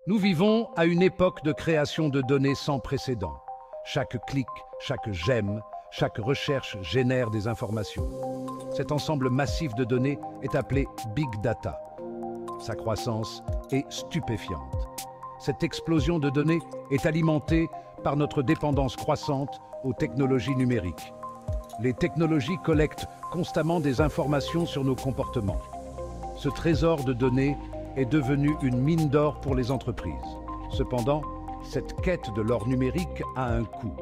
Nous vivons à une époque de création de données sans précédent. Chaque clic, chaque j'aime, chaque recherche génère des informations. Cet ensemble massif de données est appelé Big Data. Sa croissance est stupéfiante. Cette explosion de données est alimentée par notre dépendance croissante aux technologies numériques. Les technologies collectent constamment des informations sur nos comportements. Ce trésor de données est devenu une mine d'or pour les entreprises. Cependant, cette quête de l'or numérique a un coût.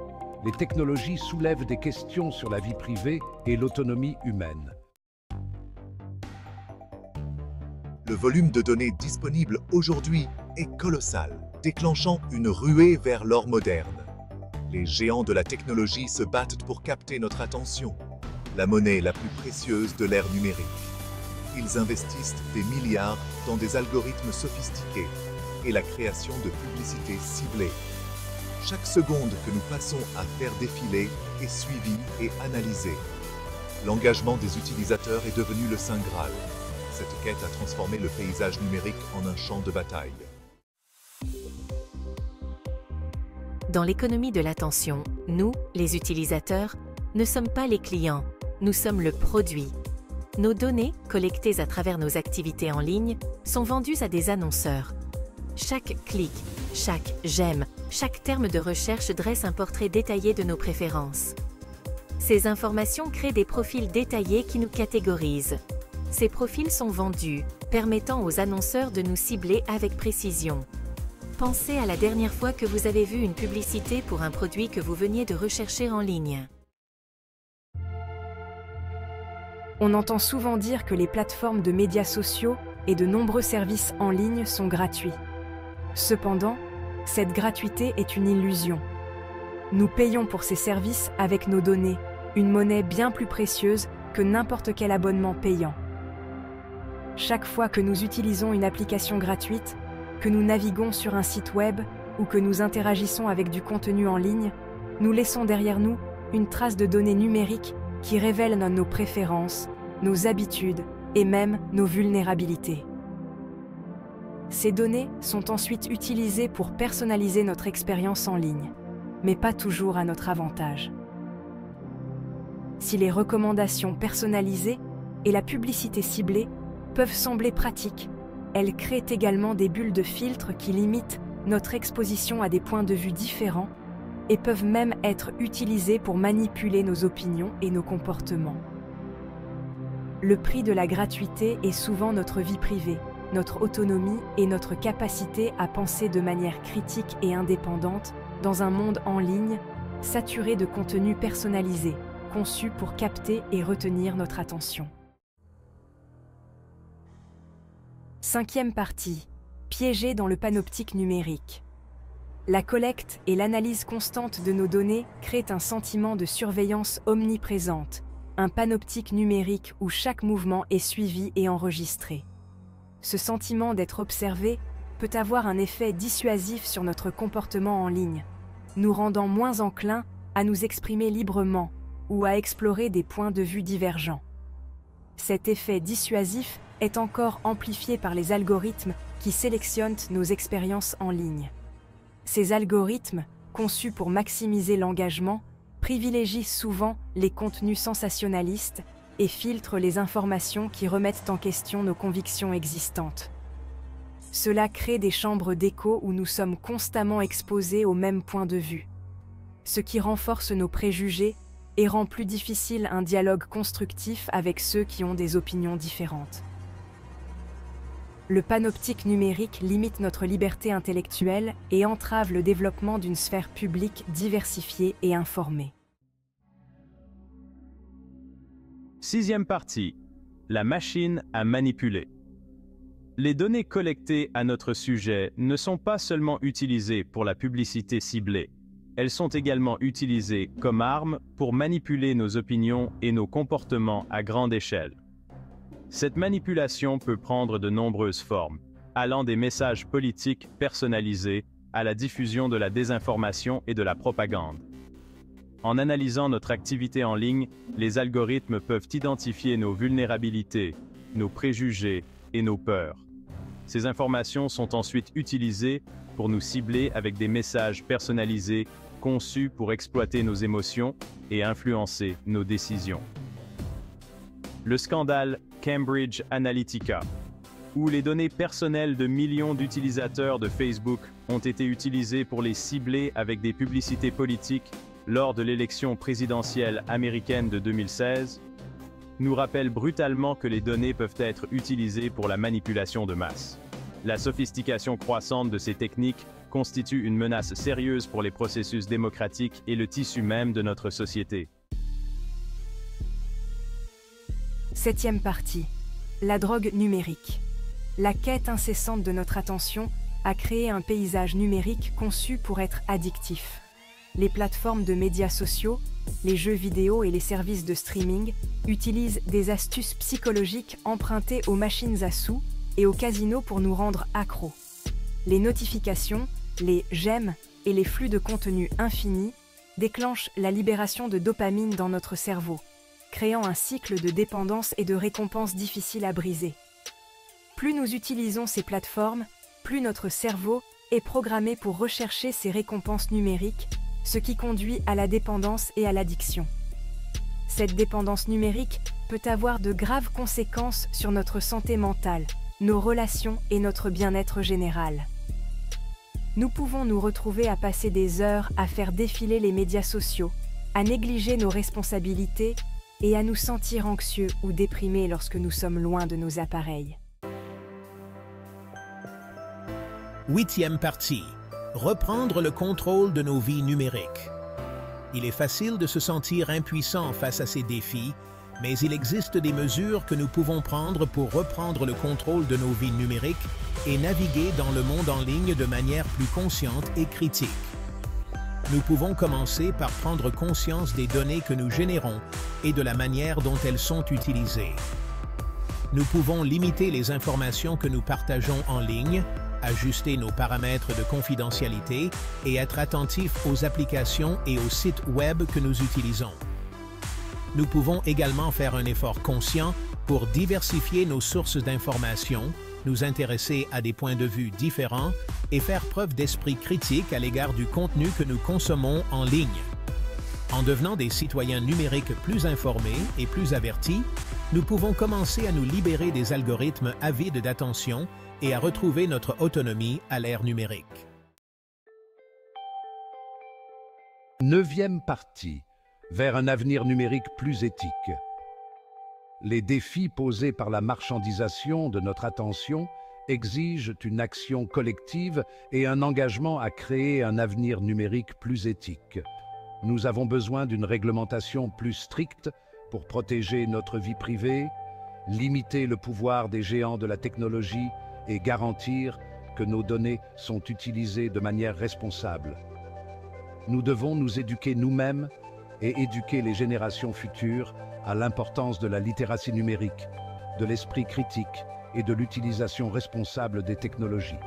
Les technologies soulèvent des questions sur la vie privée et l'autonomie humaine. Le volume de données disponible aujourd'hui est colossal, déclenchant une ruée vers l'or moderne. Les géants de la technologie se battent pour capter notre attention, la monnaie la plus précieuse de l'ère numérique. Ils investissent des milliards dans des algorithmes sophistiqués et la création de publicités ciblées. Chaque seconde que nous passons à faire défiler est suivie et analysée. L'engagement des utilisateurs est devenu le Saint Graal. Cette quête a transformé le paysage numérique en un champ de bataille. Dans l'économie de l'attention, nous, les utilisateurs, ne sommes pas les clients, nous sommes le produit. Nos données, collectées à travers nos activités en ligne, sont vendues à des annonceurs. Chaque clic, chaque j'aime, chaque terme de recherche dresse un portrait détaillé de nos préférences. Ces informations créent des profils détaillés qui nous catégorisent. Ces profils sont vendus, permettant aux annonceurs de nous cibler avec précision. Pensez à la dernière fois que vous avez vu une publicité pour un produit que vous veniez de rechercher en ligne. On entend souvent dire que les plateformes de médias sociaux et de nombreux services en ligne sont gratuits. Cependant, cette gratuité est une illusion. Nous payons pour ces services avec nos données, une monnaie bien plus précieuse que n'importe quel abonnement payant. Chaque fois que nous utilisons une application gratuite, que nous naviguons sur un site web ou que nous interagissons avec du contenu en ligne, nous laissons derrière nous une trace de données numériques qui révèlent nos préférences, nos habitudes et même nos vulnérabilités. Ces données sont ensuite utilisées pour personnaliser notre expérience en ligne, mais pas toujours à notre avantage. Si les recommandations personnalisées et la publicité ciblée peuvent sembler pratiques, elles créent également des bulles de filtre qui limitent notre exposition à des points de vue différents et peuvent même être utilisées pour manipuler nos opinions et nos comportements. Le prix de la gratuité est souvent notre vie privée, notre autonomie et notre capacité à penser de manière critique et indépendante dans un monde en ligne saturé de contenus personnalisés, conçus pour capter et retenir notre attention. Cinquième partie, piégé dans le panoptique numérique. La collecte et l'analyse constante de nos données créent un sentiment de surveillance omniprésente, un panoptique numérique où chaque mouvement est suivi et enregistré. Ce sentiment d'être observé peut avoir un effet dissuasif sur notre comportement en ligne, nous rendant moins enclins à nous exprimer librement ou à explorer des points de vue divergents. Cet effet dissuasif est encore amplifié par les algorithmes qui sélectionnent nos expériences en ligne. Ces algorithmes, conçus pour maximiser l'engagement, privilégient souvent les contenus sensationnalistes et filtrent les informations qui remettent en question nos convictions existantes. Cela crée des chambres d'écho où nous sommes constamment exposés au même point de vue, ce qui renforce nos préjugés et rend plus difficile un dialogue constructif avec ceux qui ont des opinions différentes. Le panoptique numérique limite notre liberté intellectuelle et entrave le développement d'une sphère publique diversifiée et informée. Sixième partie. La machine à manipuler. Les données collectées à notre sujet ne sont pas seulement utilisées pour la publicité ciblée. Elles sont également utilisées comme armes pour manipuler nos opinions et nos comportements à grande échelle. Cette manipulation peut prendre de nombreuses formes, allant des messages politiques personnalisés à la diffusion de la désinformation et de la propagande. En analysant notre activité en ligne, les algorithmes peuvent identifier nos vulnérabilités, nos préjugés et nos peurs. Ces informations sont ensuite utilisées pour nous cibler avec des messages personnalisés conçus pour exploiter nos émotions et influencer nos décisions. Le scandale Cambridge Analytica, où les données personnelles de millions d'utilisateurs de Facebook ont été utilisées pour les cibler avec des publicités politiques lors de l'élection présidentielle américaine de 2016, nous rappelle brutalement que les données peuvent être utilisées pour la manipulation de masse. La sophistication croissante de ces techniques constitue une menace sérieuse pour les processus démocratiques et le tissu même de notre société. 7e partie. La drogue numérique. La quête incessante de notre attention a créé un paysage numérique conçu pour être addictif. Les plateformes de médias sociaux, les jeux vidéo et les services de streaming utilisent des astuces psychologiques empruntées aux machines à sous et aux casinos pour nous rendre accros. Les notifications, les j'aime et les flux de contenu infinis déclenchent la libération de dopamine dans notre cerveau, créant un cycle de dépendance et de récompense difficile à briser. Plus nous utilisons ces plateformes, plus notre cerveau est programmé pour rechercher ces récompenses numériques, ce qui conduit à la dépendance et à l'addiction. Cette dépendance numérique peut avoir de graves conséquences sur notre santé mentale, nos relations et notre bien-être général. Nous pouvons nous retrouver à passer des heures à faire défiler les médias sociaux, à négliger nos responsabilités et à nous sentir anxieux ou déprimés lorsque nous sommes loin de nos appareils. 8e partie. Reprendre le contrôle de nos vies numériques. Il est facile de se sentir impuissant face à ces défis, mais il existe des mesures que nous pouvons prendre pour reprendre le contrôle de nos vies numériques et naviguer dans le monde en ligne de manière plus consciente et critique. Nous pouvons commencer par prendre conscience des données que nous générons et de la manière dont elles sont utilisées. Nous pouvons limiter les informations que nous partageons en ligne, ajuster nos paramètres de confidentialité et être attentifs aux applications et aux sites web que nous utilisons. Nous pouvons également faire un effort conscient pour diversifier nos sources d'informations, nous intéresser à des points de vue différents et faire preuve d'esprit critique à l'égard du contenu que nous consommons en ligne. En devenant des citoyens numériques plus informés et plus avertis, nous pouvons commencer à nous libérer des algorithmes avides d'attention et à retrouver notre autonomie à l'ère numérique. 9e partie. Vers un avenir numérique plus éthique. Les défis posés par la marchandisation de notre attention exigent une action collective et un engagement à créer un avenir numérique plus éthique. Nous avons besoin d'une réglementation plus stricte pour protéger notre vie privée, limiter le pouvoir des géants de la technologie et garantir que nos données sont utilisées de manière responsable. Nous devons nous éduquer nous-mêmes et éduquer les générations futures à l'importance de la littératie numérique, de l'esprit critique et de l'utilisation responsable des technologies.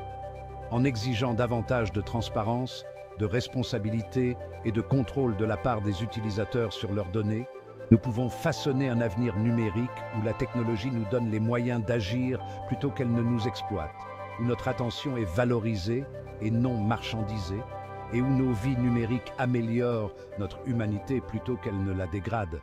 En exigeant davantage de transparence, de responsabilité et de contrôle de la part des utilisateurs sur leurs données, nous pouvons façonner un avenir numérique où la technologie nous donne les moyens d'agir plutôt qu'elle ne nous exploite, où notre attention est valorisée et non marchandisée, et où nos vies numériques améliorent notre humanité plutôt qu'elles ne la dégradent.